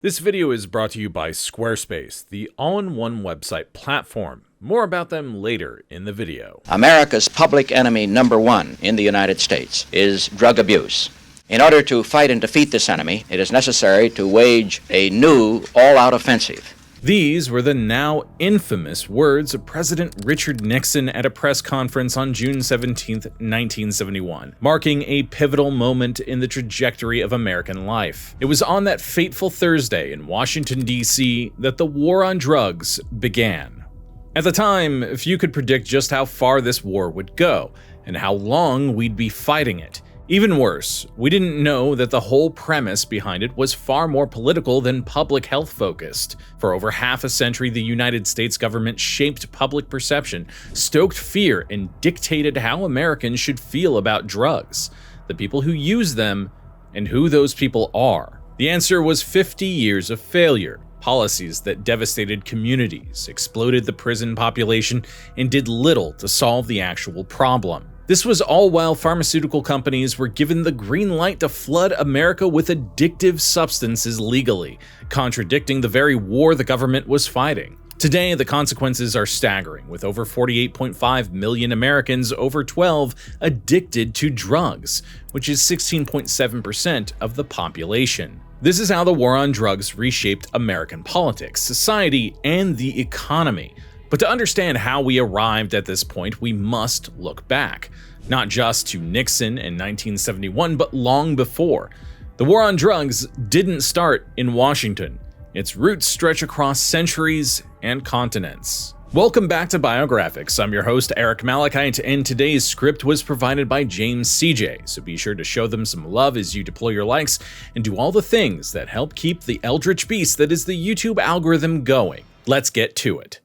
This video is brought to you by Squarespace, the all-in-one website platform. More about them later in the video. America's public enemy number one in the United States is drug abuse. In order to fight and defeat this enemy, it is necessary to wage a new all-out offensive. These were the now infamous words of President Richard Nixon at a press conference on June 17, 1971, marking a pivotal moment in the trajectory of American life. It was on that fateful Thursday in Washington, D.C. that the war on drugs began. At the time, few could predict just how far this war would go, and how long we'd be fighting it. Even worse, we didn't know that the whole premise behind it was far more political than public health focused. For over half a century, the United States government shaped public perception, stoked fear, and dictated how Americans should feel about drugs, the people who use them, and who those people are. The answer was 50 years of failure. Policies that devastated communities, exploded the prison population, and did little to solve the actual problem. This was all while pharmaceutical companies were given the green light to flood America with addictive substances legally, contradicting the very war the government was fighting. Today, the consequences are staggering, with over 48.5 million Americans over 12 addicted to drugs, which is 16.7% of the population. This is how the war on drugs reshaped American politics, society, and the economy. But to understand how we arrived at this point, we must look back. Not just to Nixon in 1971, but long before. The war on drugs didn't start in Washington. Its roots stretch across centuries and continents. Welcome back to Biographics. I'm your host, Eric Malachite, and today's script was provided by James CJ, so be sure to show them some love as you deploy your likes and do all the things that help keep the eldritch beast that is the YouTube algorithm going. Let's get to it.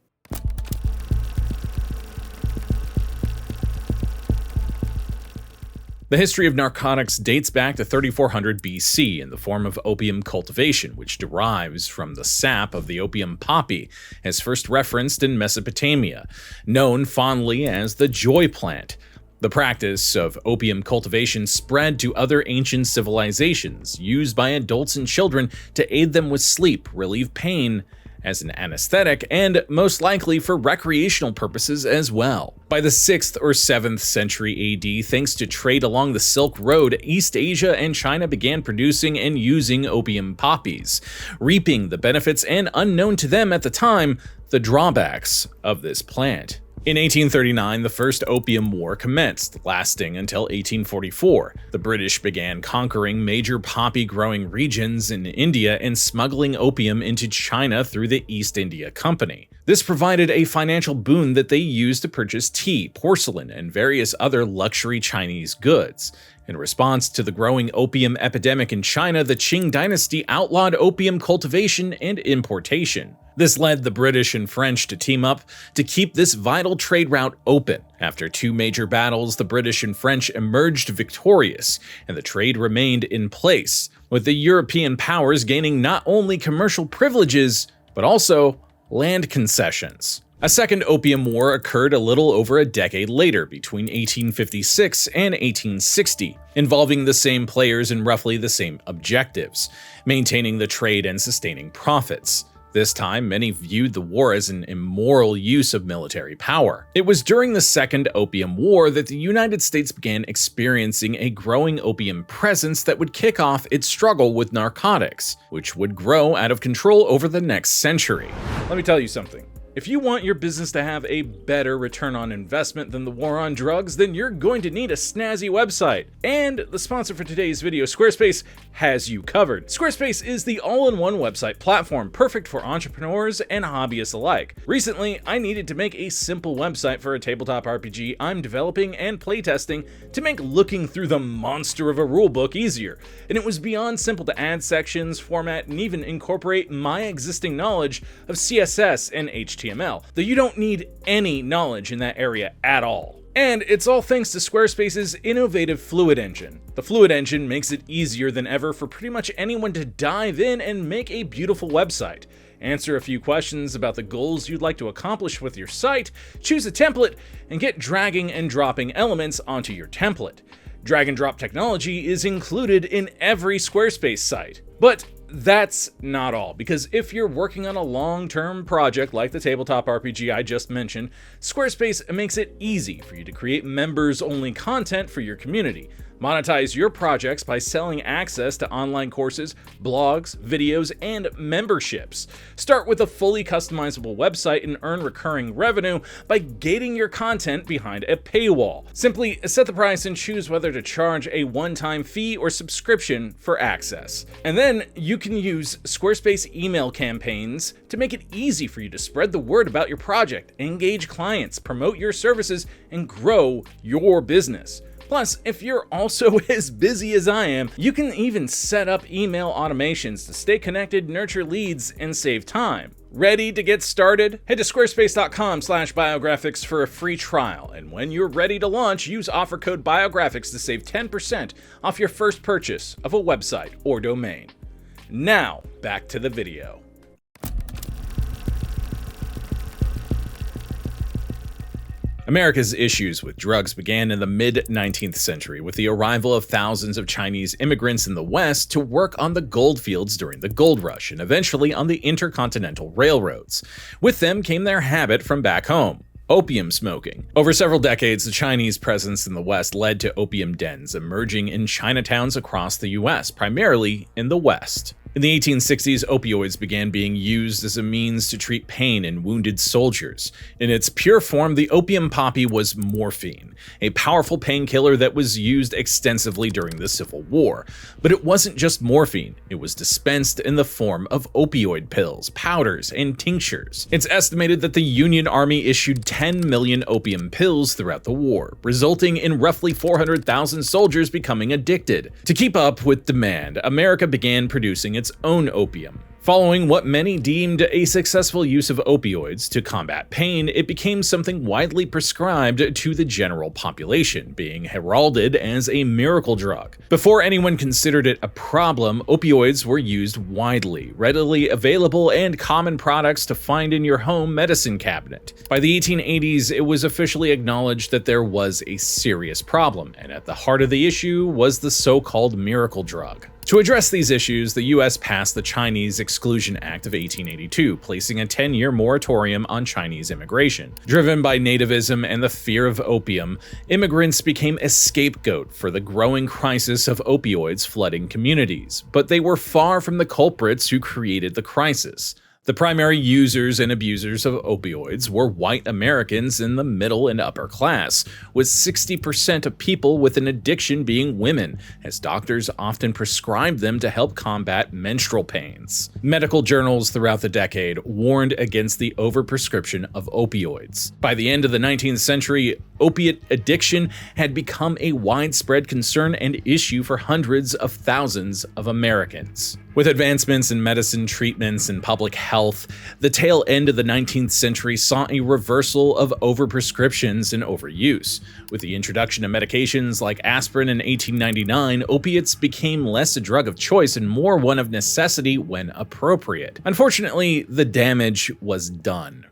The history of narcotics dates back to 3400 BC in the form of opium cultivation, which derives from the sap of the opium poppy, as first referenced in Mesopotamia, known fondly as the joy plant. The practice of opium cultivation spread to other ancient civilizations, used by adults and children to aid them with sleep, relieve pain, as an anesthetic, and most likely for recreational purposes as well. By the 6th or 7th century AD, thanks to trade along the Silk Road, East Asia and China began producing and using opium poppies, reaping the benefits and, unknown to them at the time, the drawbacks of this plant. In 1839, the First Opium War commenced, lasting until 1844. The British began conquering major poppy-growing regions in India and smuggling opium into China through the East India Company. This provided a financial boon that they used to purchase tea, porcelain, and various other luxury Chinese goods. In response to the growing opium epidemic in China, the Qing dynasty outlawed opium cultivation and importation. This led the British and French to team up to keep this vital trade route open. After two major battles, the British and French emerged victorious, and the trade remained in place, with the European powers gaining not only commercial privileges, but also land concessions. A second opium war occurred a little over a decade later, between 1856 and 1860, involving the same players and roughly the same objectives, maintaining the trade and sustaining profits. This time, many viewed the war as an immoral use of military power. It was during the Second Opium War that the United States began experiencing a growing opium presence that would kick off its struggle with narcotics, which would grow out of control over the next century. Let me tell you something. If you want your business to have a better return on investment than the war on drugs, then you're going to need a snazzy website. And the sponsor for today's video, Squarespace, has you covered. Squarespace is the all-in-one website platform perfect for entrepreneurs and hobbyists alike. Recently, I needed to make a simple website for a tabletop RPG I'm developing and playtesting to make looking through the monster of a rulebook easier. And it was beyond simple to add sections, format, and even incorporate my existing knowledge of CSS and HTML. Though you don't need any knowledge in that area at all. And it's all thanks to Squarespace's innovative Fluid Engine. The Fluid Engine makes it easier than ever for pretty much anyone to dive in and make a beautiful website. Answer a few questions about the goals you'd like to accomplish with your site, choose a template, and get dragging and dropping elements onto your template. Drag and drop technology is included in every Squarespace site. But that's not all, because if you're working on a long-term project like the tabletop RPG I just mentioned, Squarespace makes it easy for you to create members-only content for your community. Monetize your projects by selling access to online courses, blogs, videos, and memberships. Start with a fully customizable website and earn recurring revenue by gating your content behind a paywall. Simply set the price and choose whether to charge a one-time fee or subscription for access. And then you can use Squarespace email campaigns to make it easy for you to spread the word about your project, engage clients, promote your services, and grow your business. Plus, if you're also as busy as I am, you can even set up email automations to stay connected, nurture leads, and save time. Ready to get started? Head to squarespace.com/biographics for a free trial, and when you're ready to launch, use offer code biographics to save 10% off your first purchase of a website or domain. Now, back to the video. America's issues with drugs began in the mid-19th century with the arrival of thousands of Chinese immigrants in the West to work on the gold fields during the gold rush and eventually on the intercontinental railroads. With them came their habit from back home: opium smoking. Over several decades, the Chinese presence in the West led to opium dens emerging in Chinatowns across the US, primarily in the West. In the 1860s, opioids began being used as a means to treat pain in wounded soldiers. In its pure form, the opium poppy was morphine, a powerful painkiller that was used extensively during the Civil War. But it wasn't just morphine, it was dispensed in the form of opioid pills, powders, and tinctures. It's estimated that the Union Army issued 10 million opium pills throughout the war, resulting in roughly 400,000 soldiers becoming addicted. To keep up with demand, America began producing its own opium. Following what many deemed a successful use of opioids to combat pain, it became something widely prescribed to the general population, being heralded as a miracle drug. Before anyone considered it a problem, opioids were used widely, readily available, and common products to find in your home medicine cabinet. By the 1880s, it was officially acknowledged that there was a serious problem, and at the heart of the issue was the so-called miracle drug. To address these issues, the US passed the Chinese Exclusion Act of 1882, placing a 10-year moratorium on Chinese immigration. Driven by nativism and the fear of opium, immigrants became a scapegoat for the growing crisis of opioids flooding communities, but they were far from the culprits who created the crisis. The primary users and abusers of opioids were white Americans in the middle and upper class, with 60% of people with an addiction being women, as doctors often prescribed them to help combat menstrual pains. Medical journals throughout the decade warned against the overprescription of opioids. By the end of the 19th century, opiate addiction had become a widespread concern and issue for hundreds of thousands of Americans. With advancements in medicine, treatments, and public health, the tail end of the 19th century saw a reversal of overprescriptions and overuse. With the introduction of medications like aspirin in 1899, opiates became less a drug of choice and more one of necessity when appropriate. Unfortunately, the damage was done.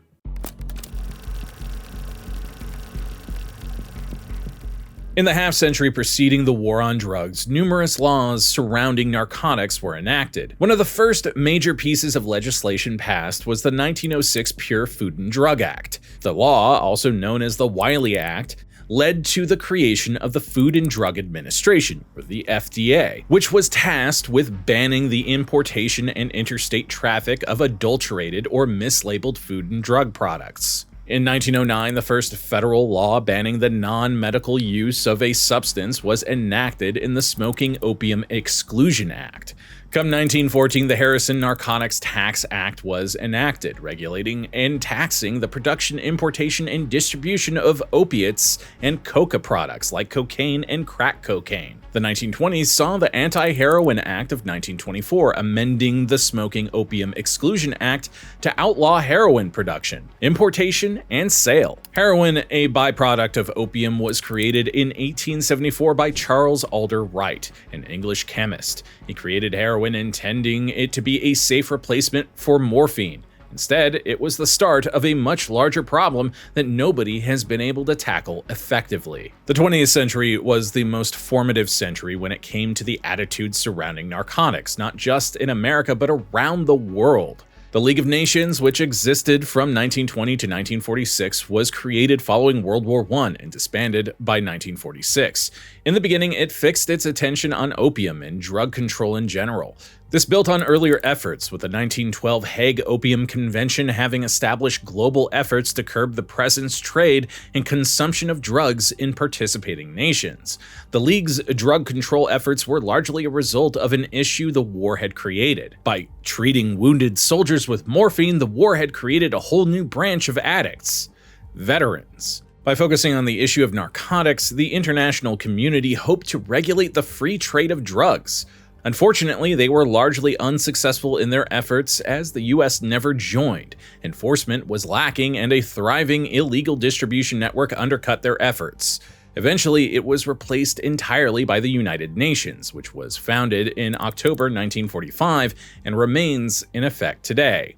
In the half-century preceding the war on drugs, numerous laws surrounding narcotics were enacted. One of the first major pieces of legislation passed was the 1906 Pure Food and Drug Act. The law, also known as the Wiley Act, led to the creation of the Food and Drug Administration, or the FDA, which was tasked with banning the importation and interstate traffic of adulterated or mislabeled food and drug products. In 1909, the first federal law banning the non-medical use of a substance was enacted in the Smoking Opium Exclusion Act. Come 1914, the Harrison Narcotics Tax Act was enacted, regulating and taxing the production, importation, and distribution of opiates and coca products like cocaine and crack cocaine. The 1920s saw the Anti-Heroin Act of 1924 amending the Smoking Opium Exclusion Act to outlaw heroin production, importation, and sale. Heroin, a byproduct of opium, was created in 1874 by Charles Alder Wright, an English chemist. He created heroin intending it to be a safe replacement for morphine. Instead, it was the start of a much larger problem that nobody has been able to tackle effectively. The 20th century was the most formative century when it came to the attitudes surrounding narcotics, not just in America but around the world. The League of Nations, which existed from 1920 to 1946, was created following World War I and disbanded by 1946. In the beginning, it fixed its attention on opium and drug control in general. This built on earlier efforts, with the 1912 Hague Opium Convention having established global efforts to curb the presence, trade, and consumption of drugs in participating nations. The League's drug control efforts were largely a result of an issue the war had created. By treating wounded soldiers with morphine, the war had created a whole new branch of addicts: veterans. By focusing on the issue of narcotics, the international community hoped to regulate the free trade of drugs. Unfortunately, they were largely unsuccessful in their efforts as the US never joined. Enforcement was lacking and a thriving illegal distribution network undercut their efforts. Eventually, it was replaced entirely by the United Nations, which was founded in October 1945 and remains in effect today.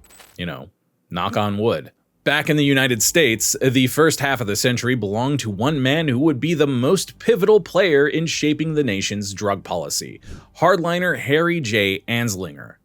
Knock on wood. Back in the United States, the first half of the century belonged to one man who would be the most pivotal player in shaping the nation's drug policy: hardliner Harry J. Anslinger.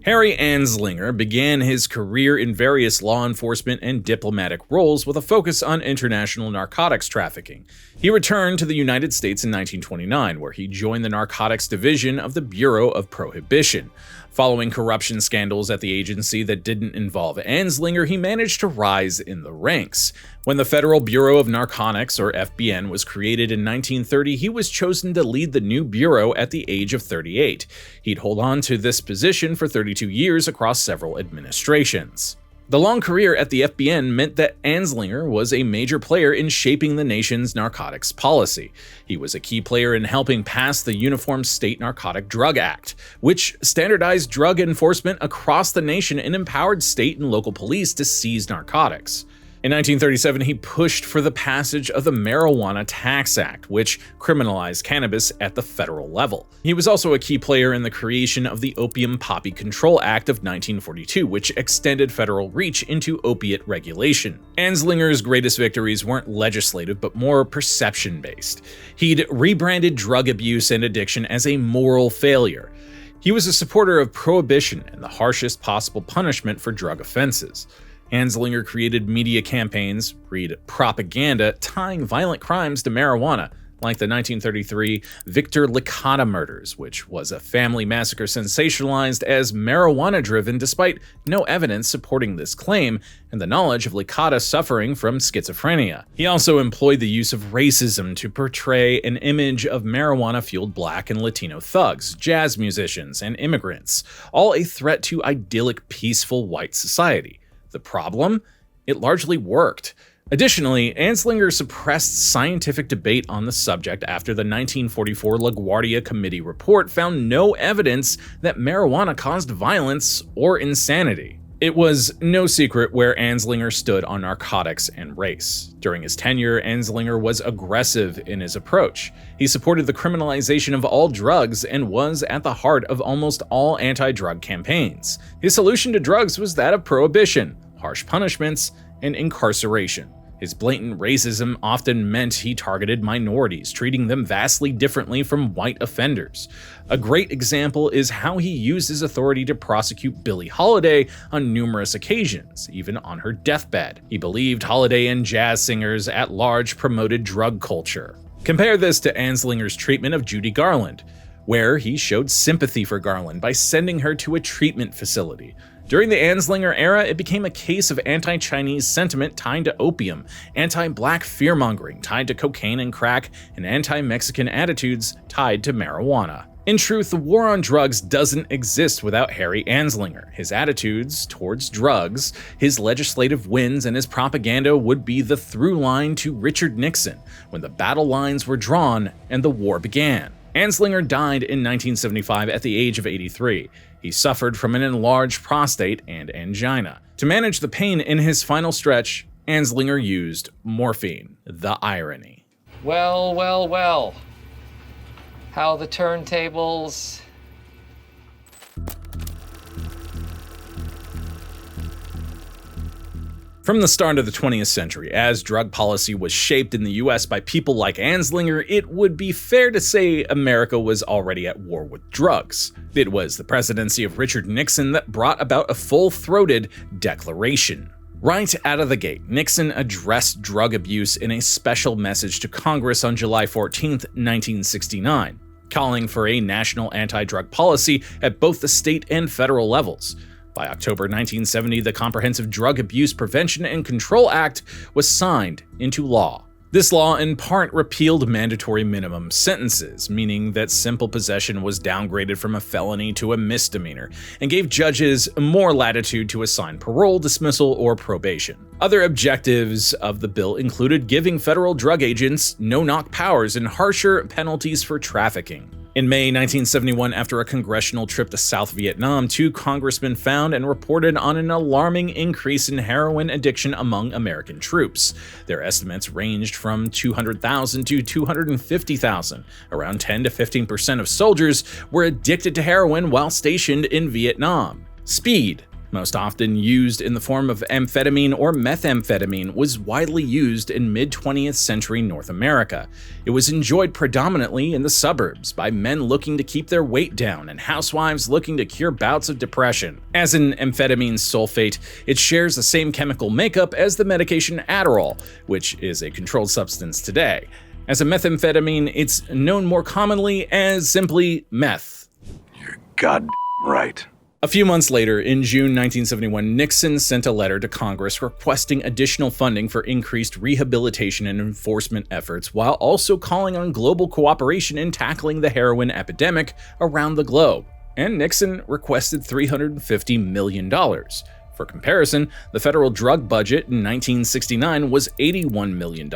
Harry Anslinger began his career in various law enforcement and diplomatic roles with a focus on international narcotics trafficking. He returned to the United States in 1929, where he joined the Narcotics Division of the Bureau of Prohibition. Following corruption scandals at the agency that didn't involve Anslinger, he managed to rise in the ranks. When the Federal Bureau of Narcotics, or FBN, was created in 1930, he was chosen to lead the new bureau at the age of 38. He'd hold on to this position for 32 years across several administrations. The long career at the FBN meant that Anslinger was a major player in shaping the nation's narcotics policy. He was a key player in helping pass the Uniform State Narcotic Drug Act, which standardized drug enforcement across the nation and empowered state and local police to seize narcotics. In 1937, he pushed for the passage of the Marijuana Tax Act, which criminalized cannabis at the federal level. He was also a key player in the creation of the Opium Poppy Control Act of 1942, which extended federal reach into opiate regulation. Anslinger's greatest victories weren't legislative, but more perception-based. He'd rebranded drug abuse and addiction as a moral failure. He was a supporter of prohibition and the harshest possible punishment for drug offenses. Anslinger created media campaigns, read propaganda, tying violent crimes to marijuana, like the 1933 Victor Licata murders, which was a family massacre sensationalized as marijuana-driven despite no evidence supporting this claim and the knowledge of Licata suffering from schizophrenia. He also employed the use of racism to portray an image of marijuana-fueled Black and Latino thugs, jazz musicians, and immigrants, all a threat to idyllic, peaceful white society. The problem? It largely worked. Additionally, Anslinger suppressed scientific debate on the subject after the 1944 LaGuardia Committee report found no evidence that marijuana caused violence or insanity. It was no secret where Anslinger stood on narcotics and race. During his tenure, Anslinger was aggressive in his approach. He supported the criminalization of all drugs and was at the heart of almost all anti-drug campaigns. His solution to drugs was that of prohibition, harsh punishments, and incarceration. His blatant racism often meant he targeted minorities, treating them vastly differently from white offenders. A great example is how he used his authority to prosecute Billie Holiday on numerous occasions, even on her deathbed. He believed Holiday and jazz singers at large promoted drug culture. Compare this to Anslinger's treatment of Judy Garland, where he showed sympathy for Garland by sending her to a treatment facility. During the Anslinger era, it became a case of anti-Chinese sentiment tied to opium, anti-black fear-mongering tied to cocaine and crack, and anti-Mexican attitudes tied to marijuana. In truth, the war on drugs doesn't exist without Harry Anslinger. His attitudes towards drugs, his legislative wins, and his propaganda would be the through line to Richard Nixon when the battle lines were drawn and the war began. Anslinger died in 1975 at the age of 83. He suffered from an enlarged prostate and angina. To manage the pain in his final stretch, Anslinger used morphine. The irony. Well, well, well. how the turntables... From the start of the 20th century, as drug policy was shaped in the US by people like Anslinger, it would be fair to say America was already at war with drugs. It was the presidency of Richard Nixon that brought about a full-throated declaration. Right out of the gate, Nixon addressed drug abuse in a special message to Congress on July 14, 1969, calling for a national anti-drug policy at both the state and federal levels. By October 1970, the Comprehensive Drug Abuse Prevention and Control Act was signed into law. This law in part repealed mandatory minimum sentences, meaning that simple possession was downgraded from a felony to a misdemeanor, and gave judges more latitude to assign parole, dismissal, or probation. Other objectives of the bill included giving federal drug agents no-knock powers and harsher penalties for trafficking. In May 1971, after a congressional trip to South Vietnam, 2 congressmen found and reported on an alarming increase in heroin addiction among American troops. Their estimates ranged from 200,000 to 250,000. Around 10 to 15% of soldiers were addicted to heroin while stationed in Vietnam. Speed, most often used in the form of amphetamine or methamphetamine, was widely used in mid-20th century North America. It was enjoyed predominantly in the suburbs by men looking to keep their weight down and housewives looking to cure bouts of depression. As an amphetamine sulfate, it shares the same chemical makeup as the medication Adderall, which is a controlled substance today. As a methamphetamine, it's known more commonly as simply meth. You're goddamn right. A few months later, in June 1971, Nixon sent a letter to Congress requesting additional funding for increased rehabilitation and enforcement efforts, while also calling on global cooperation in tackling the heroin epidemic around the globe. And Nixon requested $350 million. For comparison, the federal drug budget in 1969 was $81 million.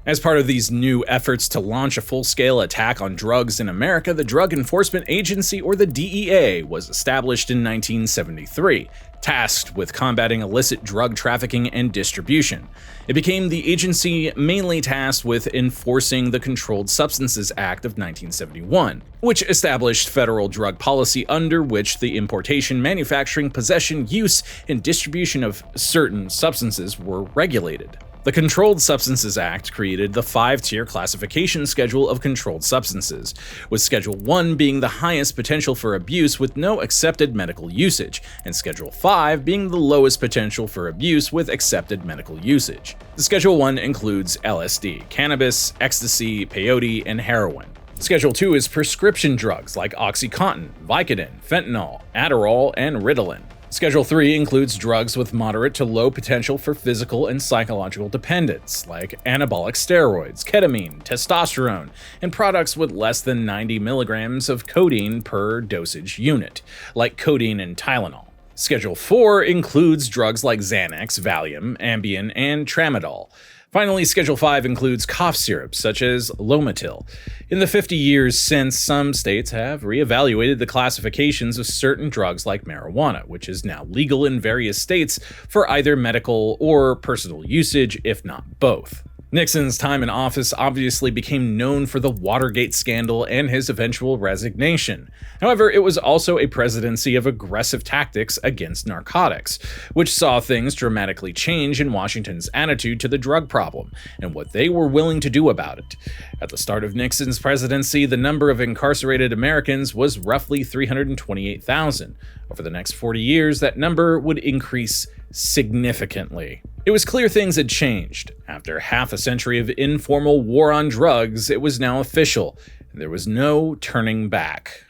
As part of these new efforts to launch a full-scale attack on drugs in America, the Drug Enforcement Agency, or the DEA, was established in 1973, tasked with combating illicit drug trafficking and distribution. It became the agency mainly tasked with enforcing the Controlled Substances Act of 1971, which established federal drug policy under which the importation, manufacturing, possession, use, and distribution of certain substances were regulated. The Controlled Substances Act created the 5-tier classification schedule of controlled substances, with Schedule 1 being the highest potential for abuse with no accepted medical usage, and Schedule 5 being the lowest potential for abuse with accepted medical usage. The Schedule 1 includes LSD, cannabis, ecstasy, peyote, and heroin. Schedule 2 is prescription drugs like OxyContin, Vicodin, fentanyl, Adderall, and Ritalin. Schedule 3 includes drugs with moderate to low potential for physical and psychological dependence, like anabolic steroids, ketamine, testosterone, and products with less than 90 milligrams of codeine per dosage unit, like codeine and Tylenol. Schedule 4 includes drugs like Xanax, Valium, Ambien, and Tramadol. Finally, Schedule 5 includes cough syrups such as Lomotil. In the 50 years since, some states have reevaluated the classifications of certain drugs like marijuana, which is now legal in various states for either medical or personal usage, if not both. Nixon's time in office obviously became known for the Watergate scandal and his eventual resignation. However, it was also a presidency of aggressive tactics against narcotics, which saw things dramatically change in Washington's attitude to the drug problem and what they were willing to do about it. At the start of Nixon's presidency, the number of incarcerated Americans was roughly 328,000. Over the next 40 years, that number would increase significantly. It was clear things had changed. After half a century of informal war on drugs, it was now official, and there was no turning back.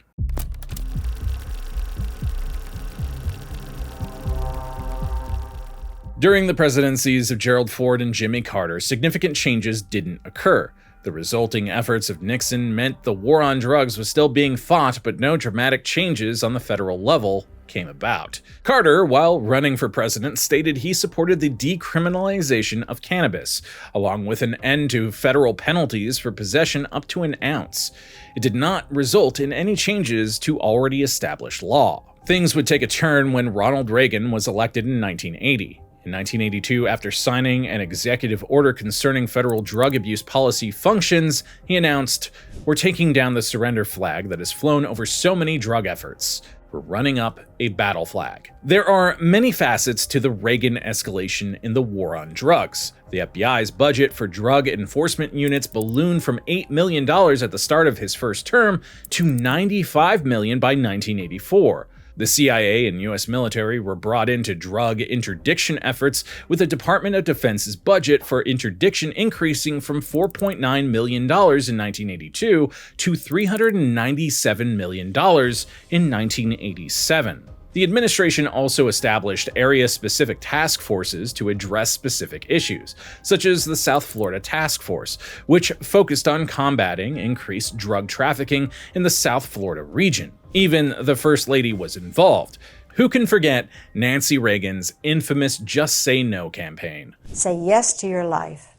During the presidencies of Gerald Ford and Jimmy Carter, significant changes didn't occur. The resulting efforts of Nixon meant the war on drugs was still being fought, but no dramatic changes on the federal level came about. Carter, while running for president, stated he supported the decriminalization of cannabis, along with an end to federal penalties for possession up to an ounce. It did not result in any changes to already established law. Things would take a turn when Ronald Reagan was elected in 1980. In 1982, after signing an executive order concerning federal drug abuse policy functions, he announced, "We're taking down the surrender flag that has flown over so many drug efforts. We're running up a battle flag." There are many facets to the Reagan escalation in the war on drugs. The FBI's budget for drug enforcement units ballooned from $8 million at the start of his first term to $95 million by 1984. The CIA and US military were brought into drug interdiction efforts, with the Department of Defense's budget for interdiction increasing from $4.9 million in 1982 to $397 million in 1987. The administration also established area-specific task forces to address specific issues, such as the South Florida Task Force, which focused on combating increased drug trafficking in the South Florida region. Even the First Lady was involved. Who can forget Nancy Reagan's infamous Just Say No campaign? Say yes to your life.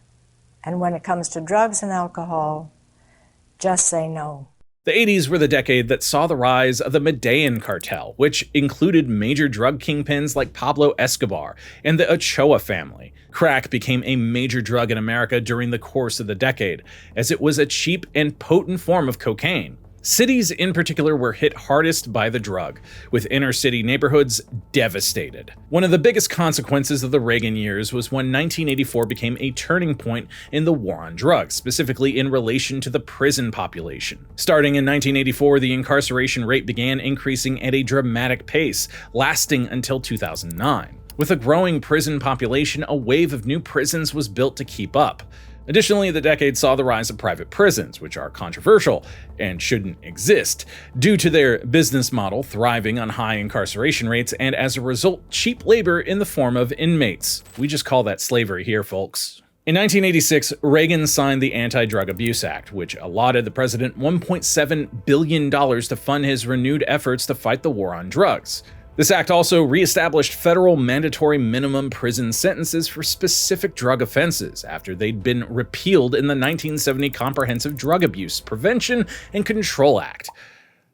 And when it comes to drugs and alcohol, just say no. The 80s were the decade that saw the rise of the Medellin cartel, which included major drug kingpins like Pablo Escobar and the Ochoa family. Crack became a major drug in America during the course of the decade, as it was a cheap and potent form of cocaine. Cities in particular were hit hardest by the drug, with inner-city neighborhoods devastated. One of the biggest consequences of the Reagan years was when 1984 became a turning point in the war on drugs, specifically in relation to the prison population. Starting in 1984, the incarceration rate began increasing at a dramatic pace, lasting until 2009. With a growing prison population, a wave of new prisons was built to keep up. Additionally, the decade saw the rise of private prisons, which are controversial and shouldn't exist, due to their business model thriving on high incarceration rates and, as a result, cheap labor in the form of inmates. We just call that slavery here, folks. In 1986, Reagan signed the Anti-Drug Abuse Act, which allotted the president $1.7 billion to fund his renewed efforts to fight the war on drugs. This act also reestablished federal mandatory minimum prison sentences for specific drug offenses after they'd been repealed in the 1970 Comprehensive Drug Abuse Prevention and Control Act.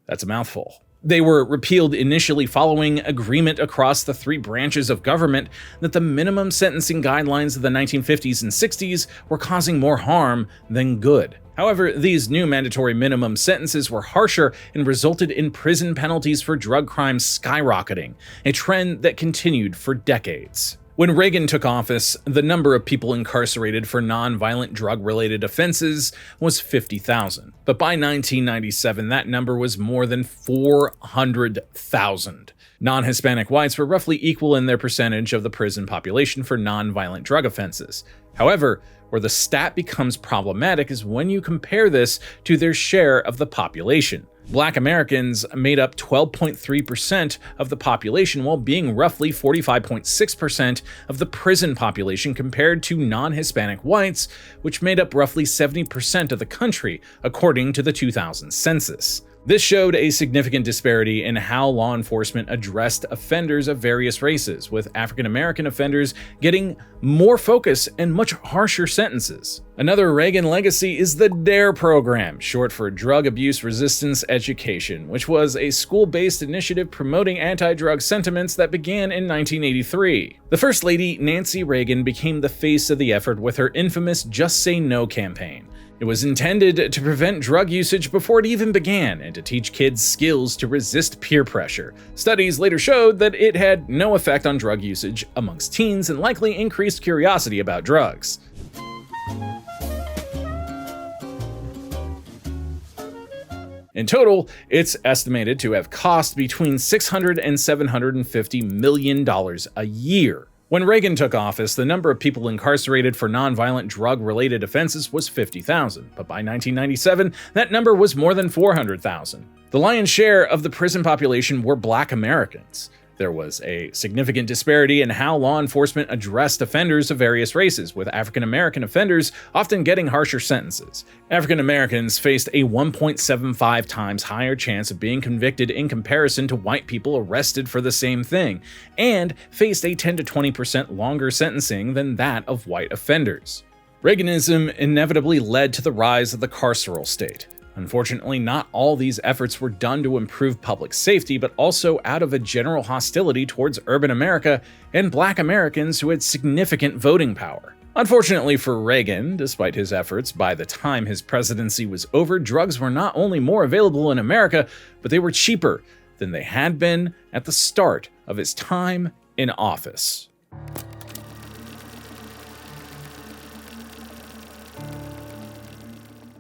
That's a mouthful. They were repealed initially following agreement across the three branches of government that the minimum sentencing guidelines of the 1950s and 60s were causing more harm than good. However, these new mandatory minimum sentences were harsher and resulted in prison penalties for drug crimes skyrocketing, a trend that continued for decades. When Reagan took office, the number of people incarcerated for non-violent drug-related offenses was 50,000. But by 1997, that number was more than 400,000. Non-Hispanic whites were roughly equal in their percentage of the prison population for non-violent drug offenses. However, where the stat becomes problematic is when you compare this to their share of the population. Black Americans made up 12.3% of the population while being roughly 45.6% of the prison population compared to non-Hispanic whites, which made up roughly 70% of the country, according to the 2000 census. This showed a significant disparity in how law enforcement addressed offenders of various races, with African American offenders getting more focus and much harsher sentences. Another Reagan legacy is the DARE program, short for Drug Abuse Resistance Education, which was a school-based initiative promoting anti-drug sentiments that began in 1983. The First Lady, Nancy Reagan, became the face of the effort with her infamous Just Say No campaign. It was intended to prevent drug usage before it even began and to teach kids skills to resist peer pressure. Studies later showed that it had no effect on drug usage amongst teens and likely increased curiosity about drugs. In total, it's estimated to have cost between $600 and $750 million a year. When Reagan took office, the number of people incarcerated for nonviolent drug-related offenses was 50,000, but by 1997, that number was more than 400,000. The lion's share of the prison population were Black Americans. There was a significant disparity in how law enforcement addressed offenders of various races, with African American offenders often getting harsher sentences. African Americans faced a 1.75 times higher chance of being convicted in comparison to white people arrested for the same thing, and faced a 10 to 20% longer sentencing than that of white offenders. Reaganism inevitably led to the rise of the carceral state. Unfortunately, not all these efforts were done to improve public safety, but also out of a general hostility towards urban America and Black Americans who had significant voting power. Unfortunately for Reagan, despite his efforts, by the time his presidency was over, drugs were not only more available in America, but they were cheaper than they had been at the start of his time in office.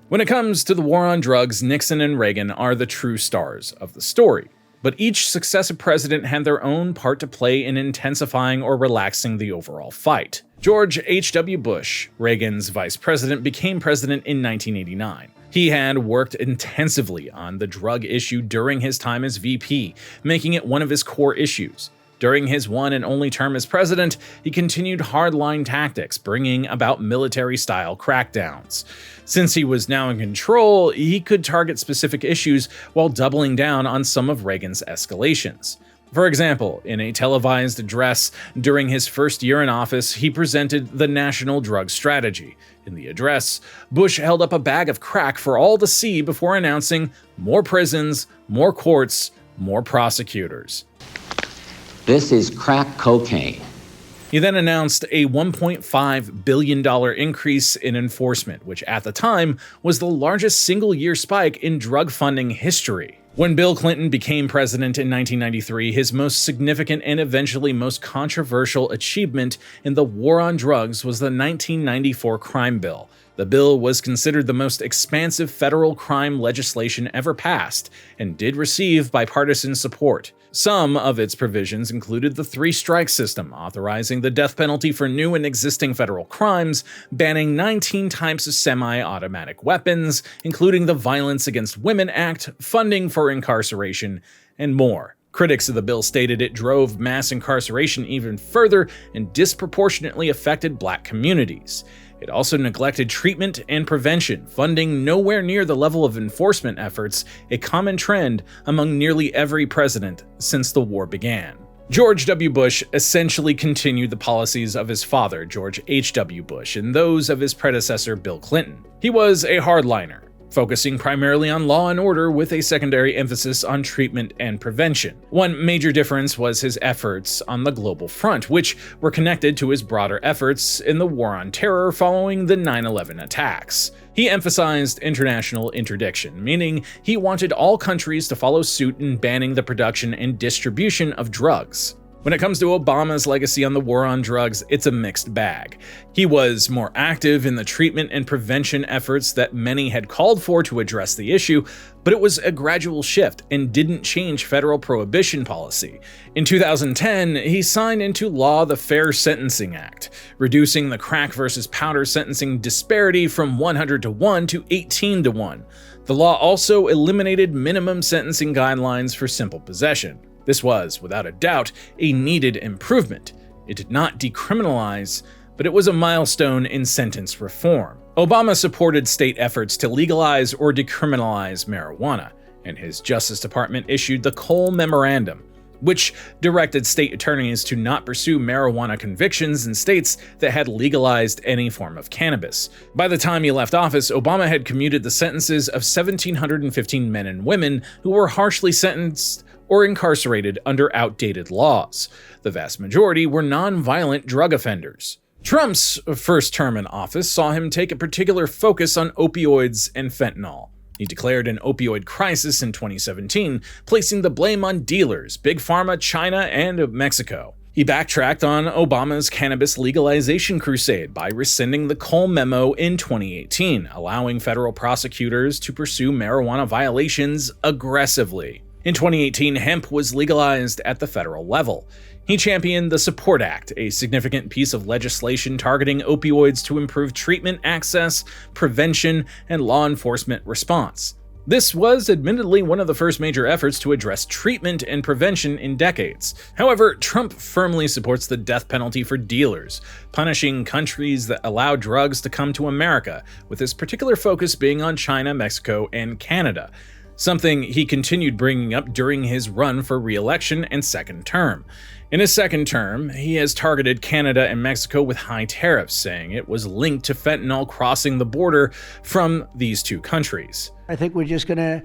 When it comes to the war on drugs, Nixon and Reagan are the true stars of the story. But each successive president had their own part to play in intensifying or relaxing the overall fight. George H.W. Bush, Reagan's vice president, became president in 1989. He had worked intensively on the drug issue during his time as VP, making it one of his core issues. During his one and only term as president, he continued hardline tactics, bringing about military-style crackdowns. Since he was now in control, he could target specific issues while doubling down on some of Reagan's escalations. For example, in a televised address during his first year in office, he presented the National Drug Strategy. In the address, Bush held up a bag of crack for all to see before announcing more prisons, more courts, more prosecutors. This is crack cocaine. He then announced a $1.5 billion increase in enforcement, which at the time was the largest single-year spike in drug funding history. When Bill Clinton became president in 1993, his most significant and eventually most controversial achievement in the war on drugs was the 1994 crime bill. The bill was considered the most expansive federal crime legislation ever passed, and did receive bipartisan support. Some of its provisions included the three-strike system, authorizing the death penalty for new and existing federal crimes, banning 19 types of semi-automatic weapons, including the Violence Against Women Act, funding for incarceration, and more. Critics of the bill stated it drove mass incarceration even further and disproportionately affected Black communities. It also neglected treatment and prevention, funding nowhere near the level of enforcement efforts, a common trend among nearly every president since the war began. George W. Bush essentially continued the policies of his father, George H.W. Bush, and those of his predecessor, Bill Clinton. He was a hardliner, focusing primarily on law and order with a secondary emphasis on treatment and prevention. One major difference was his efforts on the global front, which were connected to his broader efforts in the war on terror following the 9/11 attacks. He emphasized international interdiction, meaning he wanted all countries to follow suit in banning the production and distribution of drugs. When it comes to Obama's legacy on the war on drugs, it's a mixed bag. He was more active in the treatment and prevention efforts that many had called for to address the issue, but it was a gradual shift and didn't change federal prohibition policy. In 2010, he signed into law the Fair Sentencing Act, reducing the crack versus powder sentencing disparity from 100 to 1 to 18 to 1. The law also eliminated minimum sentencing guidelines for simple possession. This was, without a doubt, a needed improvement. It did not decriminalize, but it was a milestone in sentence reform. Obama supported state efforts to legalize or decriminalize marijuana, and his Justice Department issued the Cole Memorandum, which directed state attorneys to not pursue marijuana convictions in states that had legalized any form of cannabis. By the time he left office, Obama had commuted the sentences of 1,715 men and women who were harshly sentenced or incarcerated under outdated laws. The vast majority were non-violent drug offenders. Trump's first term in office saw him take a particular focus on opioids and fentanyl. He declared an opioid crisis in 2017, placing the blame on dealers, Big Pharma, China, and Mexico. He backtracked on Obama's cannabis legalization crusade by rescinding the Cole Memo in 2018, allowing federal prosecutors to pursue marijuana violations aggressively. In 2018, hemp was legalized at the federal level. He championed the Support Act, a significant piece of legislation targeting opioids to improve treatment access, prevention, and law enforcement response. This was admittedly one of the first major efforts to address treatment and prevention in decades. However, Trump firmly supports the death penalty for dealers, punishing countries that allow drugs to come to America, with his particular focus being on China, Mexico, and Canada. something he continued bringing up during his run for re-election and second term. In his second term, he has targeted Canada and Mexico with high tariffs, saying it was linked to fentanyl crossing the border from these two countries. I think we're just going to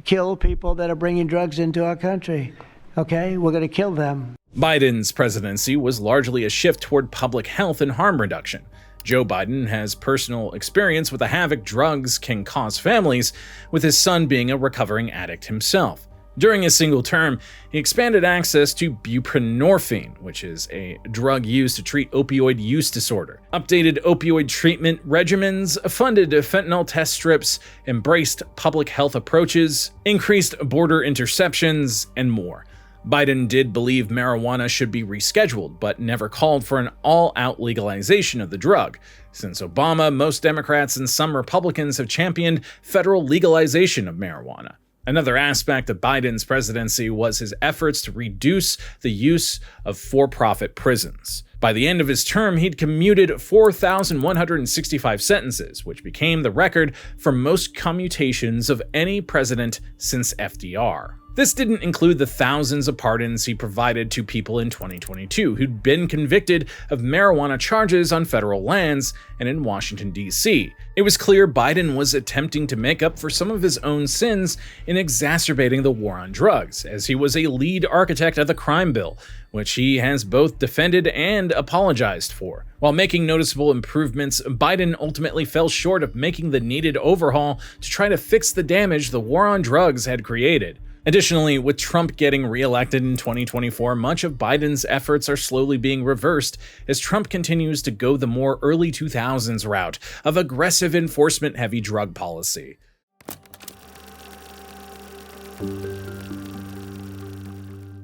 kill people that are bringing drugs into our country. Okay, we're going to kill them. Biden's presidency was largely a shift toward public health and harm reduction. Joe Biden has personal experience with the havoc drugs can cause families, with his son being a recovering addict himself. During a single term, he expanded access to buprenorphine, which is a drug used to treat opioid use disorder, updated opioid treatment regimens, funded fentanyl test strips, embraced public health approaches, increased border interceptions, and more. Biden did believe marijuana should be rescheduled, but never called for an all-out legalization of the drug. Since Obama, most Democrats and some Republicans have championed federal legalization of marijuana. Another aspect of Biden's presidency was his efforts to reduce the use of for-profit prisons. By the end of his term, he'd commuted 4,165 sentences, which became the record for most commutations of any president since FDR. This didn't include the thousands of pardons he provided to people in 2022 who'd been convicted of marijuana charges on federal lands and in Washington, D.C. It was clear Biden was attempting to make up for some of his own sins in exacerbating the war on drugs, as he was a lead architect of the crime bill, which he has both defended and apologized for. While making noticeable improvements, Biden ultimately fell short of making the needed overhaul to try to fix the damage the war on drugs had created. Additionally, with Trump getting re-elected in 2024, much of Biden's efforts are slowly being reversed as Trump continues to go the more early 2000s route of aggressive enforcement-heavy drug policy.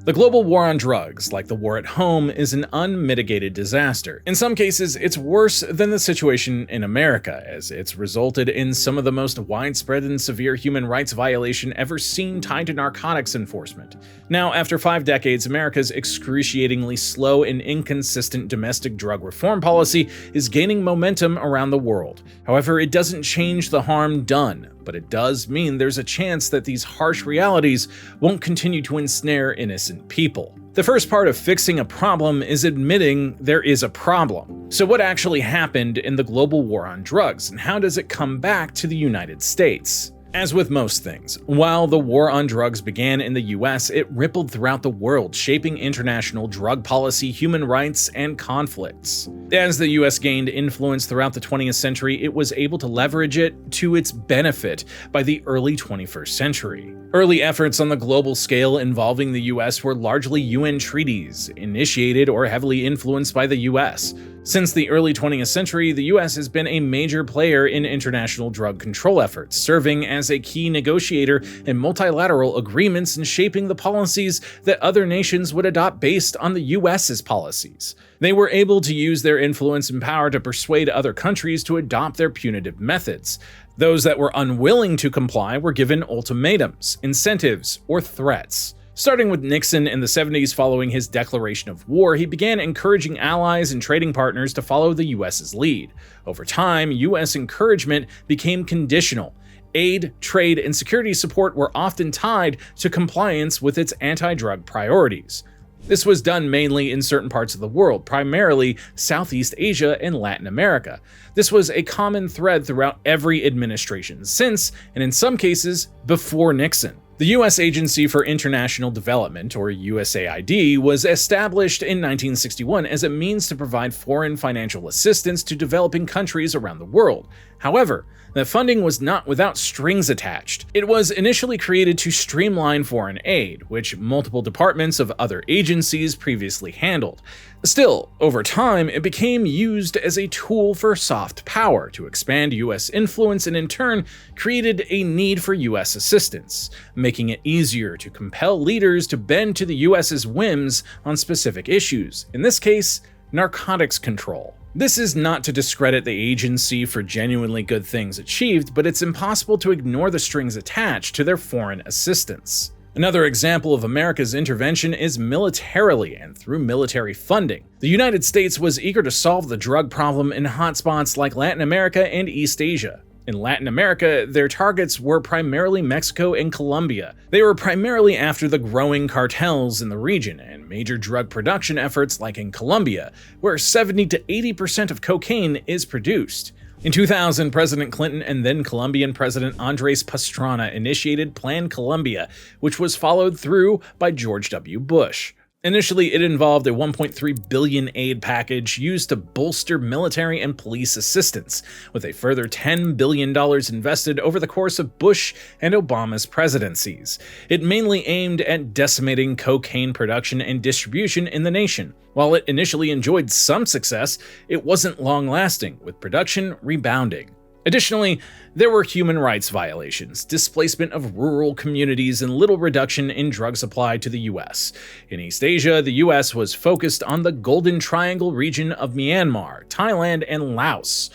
The global war on drugs, like the war at home, is an unmitigated disaster. In some cases, it's worse than the situation in America, as it's resulted in some of the most widespread and severe human rights violation ever seen tied to narcotics enforcement. Now, after 5 decades, America's excruciatingly slow and inconsistent domestic drug reform policy is gaining momentum around the world. However, it doesn't change the harm done, but it does mean there's a chance that these harsh realities won't continue to ensnare innocent people. The first part of fixing a problem is admitting there is a problem. So what actually happened in the global war on drugs, and how does it come back to the United States? As with most things, while the war on drugs began in the US, it rippled throughout the world, shaping international drug policy, human rights, and conflicts. As the US gained influence throughout the 20th century, it was able to leverage it to its benefit by the early 21st century. Early efforts on the global scale involving the US were largely UN treaties, initiated or heavily influenced by the US. Since the early 20th century, the US has been a major player in international drug control efforts, serving as a key negotiator in multilateral agreements and shaping the policies that other nations would adopt based on the US's policies. They were able to use their influence and power to persuade other countries to adopt their punitive methods. Those that were unwilling to comply were given ultimatums, incentives, or threats. Starting with Nixon in the 70s following his declaration of war, he began encouraging allies and trading partners to follow the US's lead. Over time, US encouragement became conditional. Aid, trade, and security support were often tied to compliance with its anti-drug priorities. This was done mainly in certain parts of the world, primarily Southeast Asia and Latin America. This was a common thread throughout every administration since, and in some cases, before Nixon. The U.S. Agency for International Development, or USAID, was established in 1961 as a means to provide foreign financial assistance to developing countries around the world. However, the funding was not without strings attached. It was initially created to streamline foreign aid, which multiple departments of other agencies previously handled. Still, over time, it became used as a tool for soft power to expand U.S. influence and in turn created a need for U.S. assistance, making it easier to compel leaders to bend to the U.S.'s whims on specific issues, in this case, narcotics control. This is not to discredit the agency for genuinely good things achieved, but it's impossible to ignore the strings attached to their foreign assistance. Another example of America's intervention is militarily and through military funding. The United States was eager to solve the drug problem in hotspots like Latin America and East Asia. In Latin America, their targets were primarily Mexico and Colombia. They were primarily after the growing cartels in the region and major drug production efforts like in Colombia, where 70 to 80% of cocaine is produced. In 2000, President Clinton and then Colombian President Andres Pastrana initiated Plan Colombia, which was followed through by George W. Bush. Initially, it involved a $1.3 billion aid package used to bolster military and police assistance, with a further $10 billion invested over the course of Bush and Obama's presidencies. It mainly aimed at decimating cocaine production and distribution in the nation. While it initially enjoyed some success, it wasn't long-lasting, with production rebounding. Additionally, there were human rights violations, displacement of rural communities, and little reduction in drug supply to the US. In East Asia, the US was focused on the Golden Triangle region of Myanmar, Thailand, and Laos,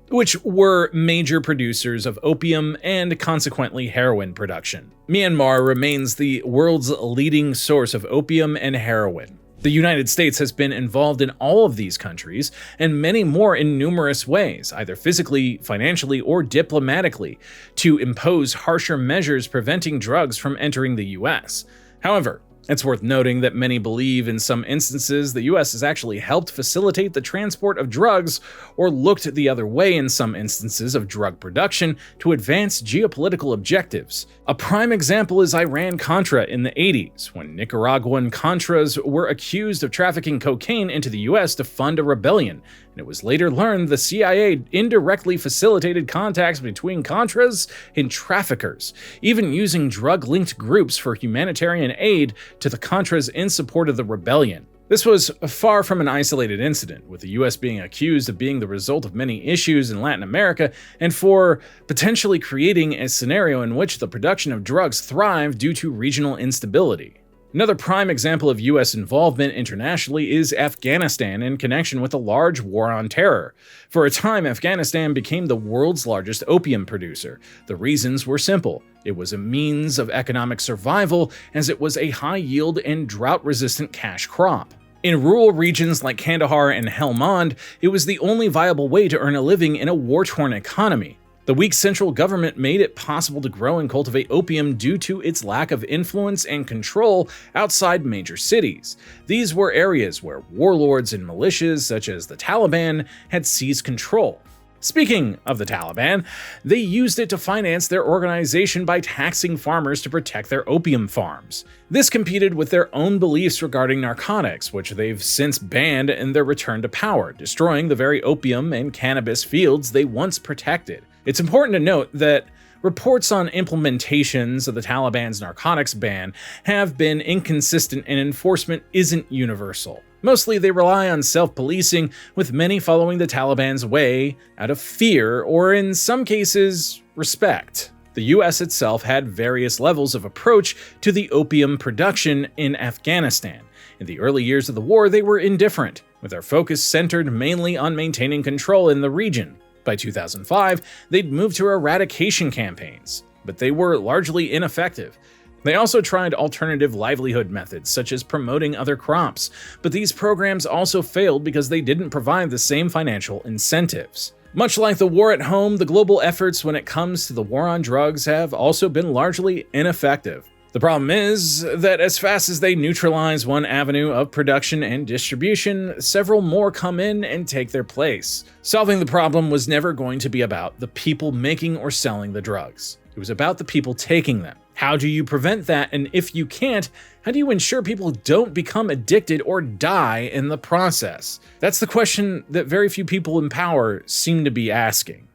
which were major producers of opium and consequently heroin production. Myanmar remains the world's leading source of opium and heroin. The United States has been involved in all of these countries, and many more in numerous ways, either physically, financially, or diplomatically, to impose harsher measures preventing drugs from entering the US. However, it's worth noting that many believe in some instances the US has actually helped facilitate the transport of drugs, or looked the other way in some instances of drug production to advance geopolitical objectives. A prime example is Iran-Contra in the 80s, when Nicaraguan Contras were accused of trafficking cocaine into the US to fund a rebellion, and it was later learned the CIA indirectly facilitated contacts between Contras and traffickers, even using drug-linked groups for humanitarian aid to the Contras in support of the rebellion. This was far from an isolated incident, with the US being accused of being the result of many issues in Latin America and for potentially creating a scenario in which the production of drugs thrived due to regional instability. Another prime example of US involvement internationally is Afghanistan in connection with a large war on terror. For a time, Afghanistan became the world's largest opium producer. The reasons were simple. It was a means of economic survival, as it was a high-yield and drought-resistant cash crop. In rural regions like Kandahar and Helmand, it was the only viable way to earn a living in a war-torn economy. The weak central government made it possible to grow and cultivate opium due to its lack of influence and control outside major cities. These were areas where warlords and militias such as the Taliban had seized control. Speaking of the Taliban, they used it to finance their organization by taxing farmers to protect their opium farms. This competed with their own beliefs regarding narcotics, which they've since banned in their return to power, destroying the very opium and cannabis fields they once protected. It's important to note that reports on implementations of the Taliban's narcotics ban have been inconsistent and enforcement isn't universal. Mostly they rely on self-policing, with many following the Taliban's way out of fear or, in some cases, respect. The US itself had various levels of approach to the opium production in Afghanistan. In the early years of the war, they were indifferent, with their focus centered mainly on maintaining control in the region. By 2005, they'd moved to eradication campaigns, but they were largely ineffective. They also tried alternative livelihood methods, such as promoting other crops, but these programs also failed because they didn't provide the same financial incentives. Much like the war at home, the global efforts when it comes to the war on drugs have also been largely ineffective. The problem is that as fast as they neutralize one avenue of production and distribution, several more come in and take their place. Solving the problem was never going to be about the people making or selling the drugs. It was about the people taking them. How do you prevent that? And if you can't, how do you ensure people don't become addicted or die in the process? That's the question that very few people in power seem to be asking.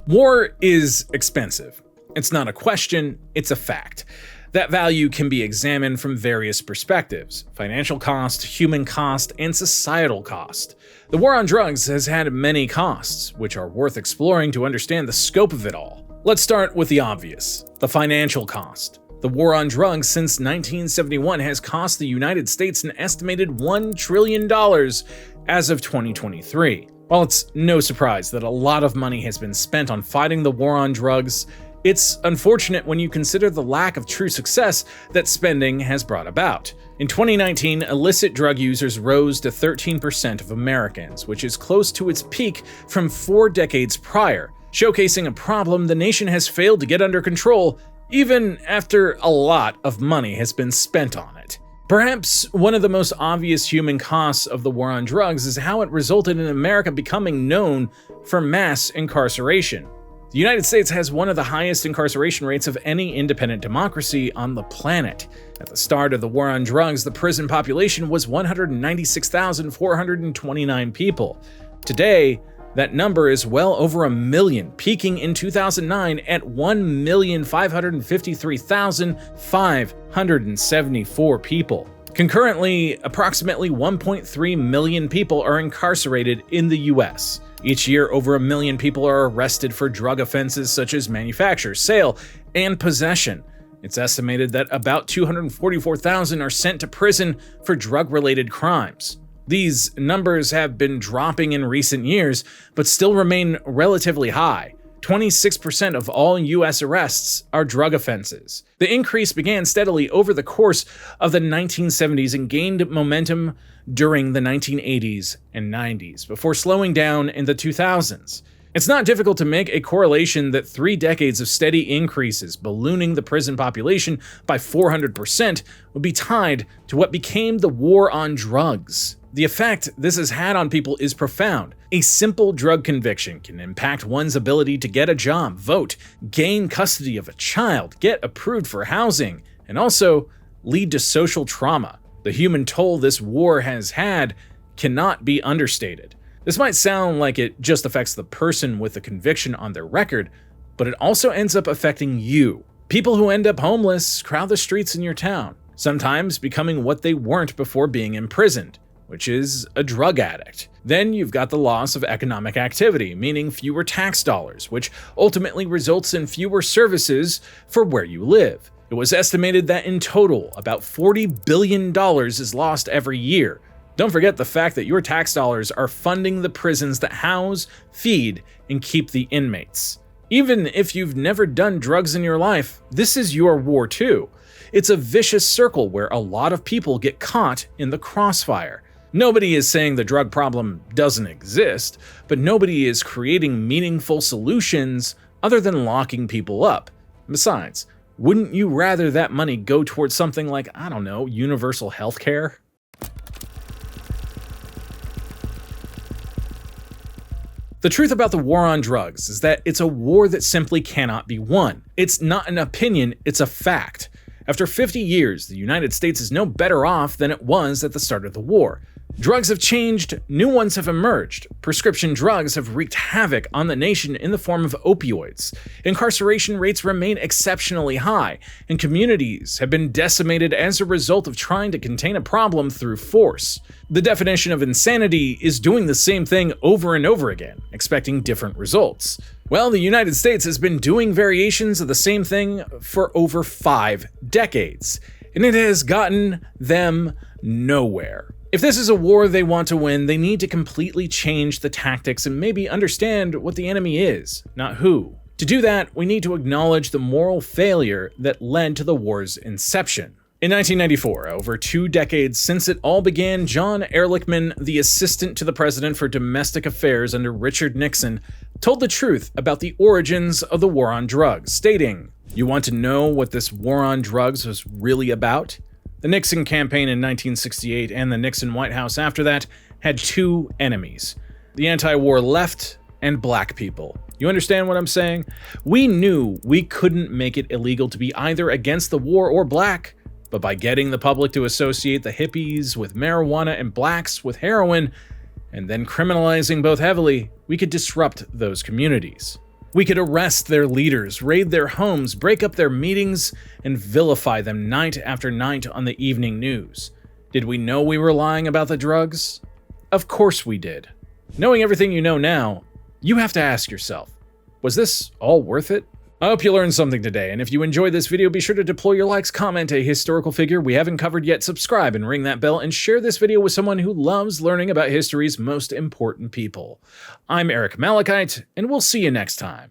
War is expensive. It's not a question, it's a fact. That value can be examined from various perspectives: financial cost, human cost, and societal cost. The war on drugs has had many costs, which are worth exploring to understand the scope of it all. Let's start with the obvious: the financial cost. The war on drugs since 1971 has cost the United States an estimated $1 trillion as of 2023. While it's no surprise that a lot of money has been spent on fighting the war on drugs, It's unfortunate when you consider the lack of true success that spending has brought about. In 2019, illicit drug users rose to 13% of Americans, which is close to its peak from 4 decades prior, showcasing a problem the nation has failed to get under control, even after a lot of money has been spent on it. Perhaps one of the most obvious human costs of the war on drugs is how it resulted in America becoming known for mass incarceration. The United States has one of the highest incarceration rates of any independent democracy on the planet. At the start of the war on drugs, the prison population was 196,429 people. Today, that number is well over 1 million, peaking in 2009 at 1,553,574 people. Concurrently, approximately 1.3 million people are incarcerated in the US. Each year, over 1 million people are arrested for drug offenses such as manufacture, sale, and possession. It's estimated that about 244,000 are sent to prison for drug-related crimes. These numbers have been dropping in recent years, but still remain relatively high. 26% of all US arrests are drug offenses. The increase began steadily over the course of the 1970s and gained momentum during the 1980s and 90s, before slowing down in the 2000s. It's not difficult to make a correlation that 3 decades of steady increases, ballooning the prison population by 400%, would be tied to what became the war on drugs. The effect this has had on people is profound. A simple drug conviction can impact one's ability to get a job, vote, gain custody of a child, get approved for housing, and also lead to social trauma. The human toll this war has had cannot be understated. This might sound like it just affects the person with the conviction on their record, but it also ends up affecting you. People who end up homeless crowd the streets in your town, sometimes becoming what they weren't before being imprisoned, which is a drug addict. Then you've got the loss of economic activity, meaning fewer tax dollars, which ultimately results in fewer services for where you live. It was estimated that in total, about $40 billion is lost every year. Don't forget the fact that your tax dollars are funding the prisons that house, feed, and keep the inmates. Even if you've never done drugs in your life, this is your war too. It's a vicious circle where a lot of people get caught in the crossfire. Nobody is saying the drug problem doesn't exist, but nobody is creating meaningful solutions other than locking people up. Besides, wouldn't you rather that money go towards something like, I don't know, universal health care? The truth about the war on drugs is that it's a war that simply cannot be won. It's not an opinion, it's a fact. After 50 years, the United States is no better off than it was at the start of the war. Drugs have changed, new ones have emerged. Prescription drugs have wreaked havoc on the nation in the form of opioids. Incarceration rates remain exceptionally high, and communities have been decimated as a result of trying to contain a problem through force. The definition of insanity is doing the same thing over and over again, expecting different results. Well, the United States has been doing variations of the same thing for over 5 decades, and it has gotten them nowhere. If this is a war they want to win, they need to completely change the tactics and maybe understand what the enemy is, not who. To do that, we need to acknowledge the moral failure that led to the war's inception. In 1994, over 2 decades since it all began, John Ehrlichman, the assistant to the president for domestic affairs under Richard Nixon, told the truth about the origins of the war on drugs, stating, "You want to know what this war on drugs was really about?" The Nixon campaign in 1968 and the Nixon White House after that had 2 enemies: the anti-war left and black people. You understand what I'm saying? We knew we couldn't make it illegal to be either against the war or black, but by getting the public to associate the hippies with marijuana and blacks with heroin, and then criminalizing both heavily, we could disrupt those communities. We could arrest their leaders, raid their homes, break up their meetings, and vilify them night after night on the evening news. Did we know we were lying about the drugs? Of course we did. Knowing everything you know now, you have to ask yourself, was this all worth it? I hope you learned something today, and if you enjoyed this video, be sure to deploy your likes, comment a historical figure we haven't covered yet, subscribe and ring that bell, and share this video with someone who loves learning about history's most important people. I'm Eric Malachite, and we'll see you next time.